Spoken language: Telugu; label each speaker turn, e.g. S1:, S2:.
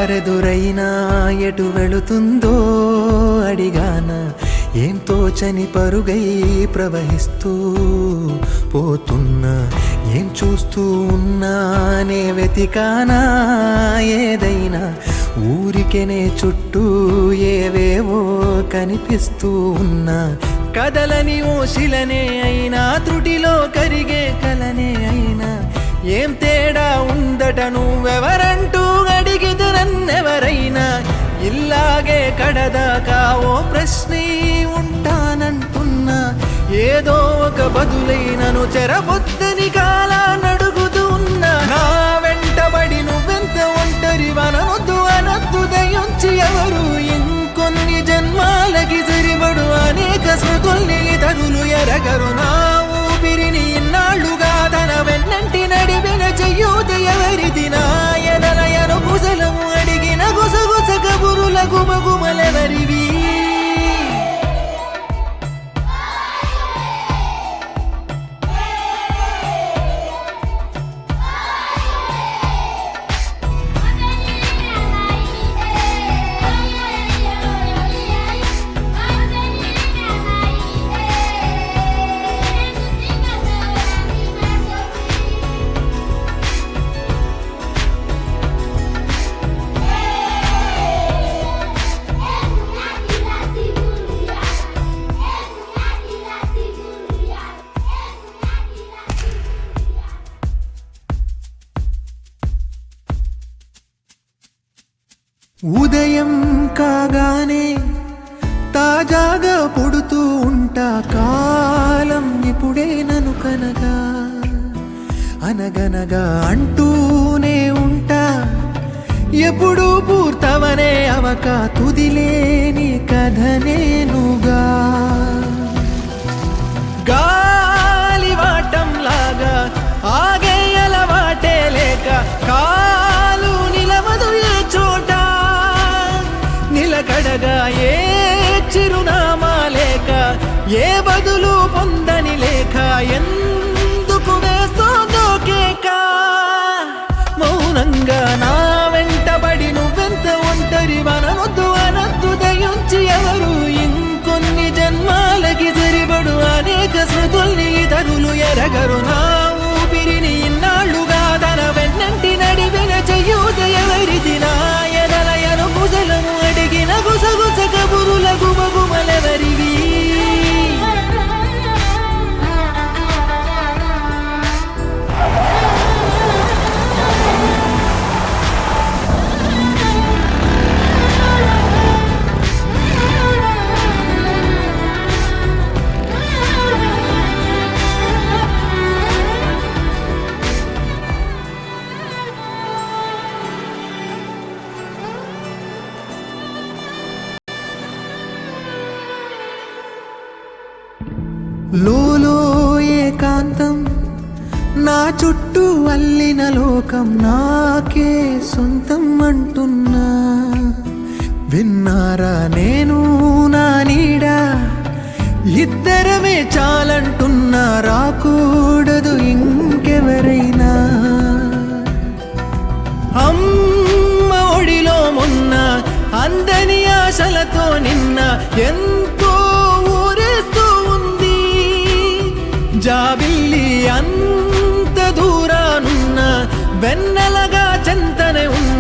S1: దారెదురైనా ఎటు వెళుతుందో అడిగాన ఏం తోచని పరుగై ప్రవహిస్తూ పోతున్నా ఏం చూస్తూ ఉన్నానే వెతికానా ఏదైనా ఊరికెనే చుట్టూ ఏవేవో కనిపిస్తూ ఉన్నా కదలని ఓ శిలనే అయినా త్రుటిలో కరిగే కలనే అయినా ఏం తేడా ఉందట నువ్వెవరంటూ అడిగితే నన్నెవరైనా ఇల్లాగే కడదాకా ఓ ప్రశ్నే ఉంటానంటున్నా ఏదో ఒక బదులైనను చెరబొద్దని కాలానడుగుతూ ఉన్నా నా వెంటబడి నువ్వెంత ఒంటరి వనొద్దు అనొద్దు దయించి ఎవరు ఇంకొన్ని జన్మాలకి సరిపడు అనేక స్మృతుల్ని తగులు ఎరగరు నా ఊపిరిని ఇన్నాళ్ళుగా తన వెన్నంటి నడిపిన చెయ్యూత ఎవరిది నా ఎదలయను కుశలము అడిగిన గుసగుస కబురుల గుమగుమలెవరివి ఉదయం కాగానే తాజాగా పుడుతూ ఉంటా కాలం ఇప్పుడే నన్ను కనగా అనగనగా అంటూనే ఉంటా ఎప్పుడు పూర్తవనే అవక తుదిలేని కథ నేనుగా గాలివాటంలాగా ఆగే అలవాటే లేక కాలు నిలవదు ఏ చోట నిలకడగా ఏ చిరునామా లేక ఏ బదులు పొందని లేక ఎందుకు వేస్తోందో కేక మౌనంగా నా వెంటబడి నువ్వెంత ఒంటరి వనొద్దు అనొద్దు దయించి ఎవరు ఇంకొన్ని జన్మాలకి సరిపడు అనేక స్మృతుల్ని తరులు ఎరగరు నా ఊపిరిని ఇన్నాళ్ళుగా తన వెన్నంటి నడిపిన చెయ్యూత ఎవరిది నా ఎదలయను కుశలము అడిగిన గుసగుస కబురుల గుమగుమలెవరివి లోలో ఏకాంతం నా చుట్టూ అల్లిన లోకం నాకే సొంతం అంటున్నా విన్నారా నేను నా నీడ ఇద్దరమే చాలంటున్నా రాకూడదు ఇంకెవరైనా అమ్మ ఒడిలో మొన్న అందని ఆశలతో నిన్న ఎంతో ఊరేస్తూ ఉంది జాబిల్లి అంత దూరానున్న వెన్నెలగా చెంతనే ఉన్న